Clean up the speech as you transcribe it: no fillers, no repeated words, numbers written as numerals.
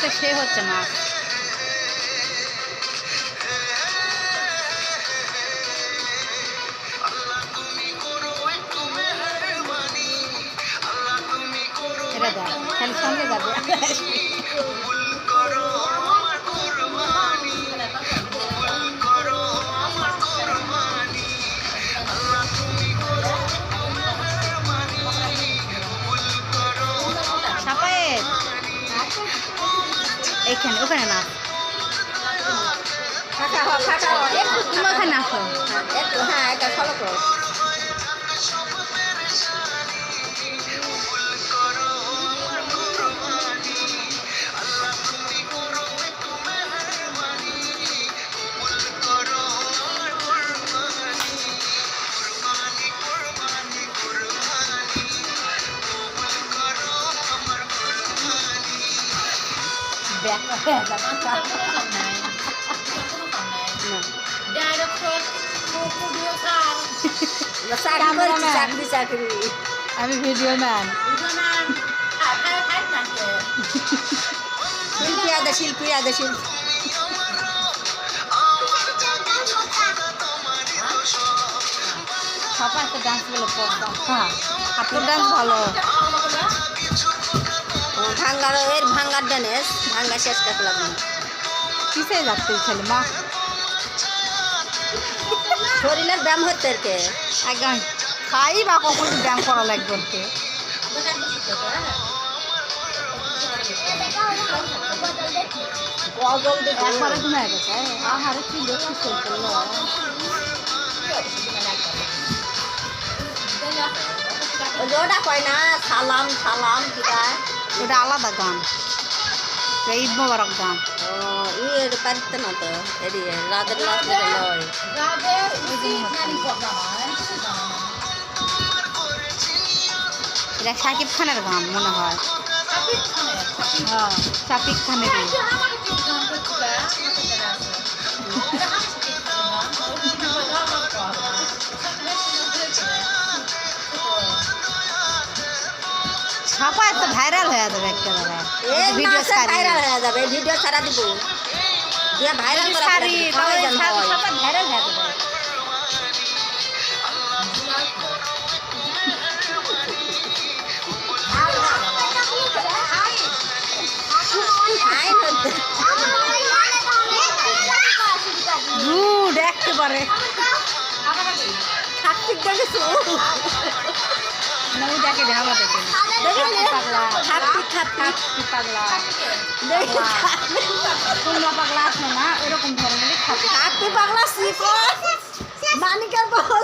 তো সে হচ্ছে না। এটা দেখ খালি সঙ্গে যাবে। সাপায়ের এইখানে ওখানে না তুমি ওখানে আসো। হ্যাঁ এটা ফলো করো। চাকরি আমি ভিডিও ম্যান। শিল্পী আদা শিল্পী সবাই একটা ডান্স বলে পড়তাম। হ্যাঁ আপনার ডান্স ভালো। ভাঙ্গার এর ভাঙ্গার ডান্স ভাঙ্গা শেষ কাটলাম কিসে যাচ্ছে ছেলে মা শরীরের ব্যায়াম হচ্ছে আর কে একদম খাই বা কখন ব্যায়াম করা লাগবে ওকে। একবারে ঘুমায় গেছে আহারে কি দেখছি চলছিল। ওটা কয় না সালাম সালাম কিটা ওটা আলাদা গান, ঈদ মোবারক গান। ও এর পারতে না তো এরি রাদের লাস্টে লয় এটা শাকিব খানের গান মনে হয়। হ্যাঁ শাকিব খানের। ছাপা একটা ভাইরাল হয়ে যাবে একেবারে। ভিডিও ভাইরাল হয়ে যাবে ভিডিও ছাড়া দিব দিয়ে ভাইরাল করা সারি ছাপা ভাইরাল হয়ে যাবে। রুড একেবারে থাকতে দেখেছো নই যাকে ঢাবা দেখে পাগলা পাগলা তোমরা পাগলা আসো না এরকম ধরনের থাকতে পাগলা শিখো মানিকের বল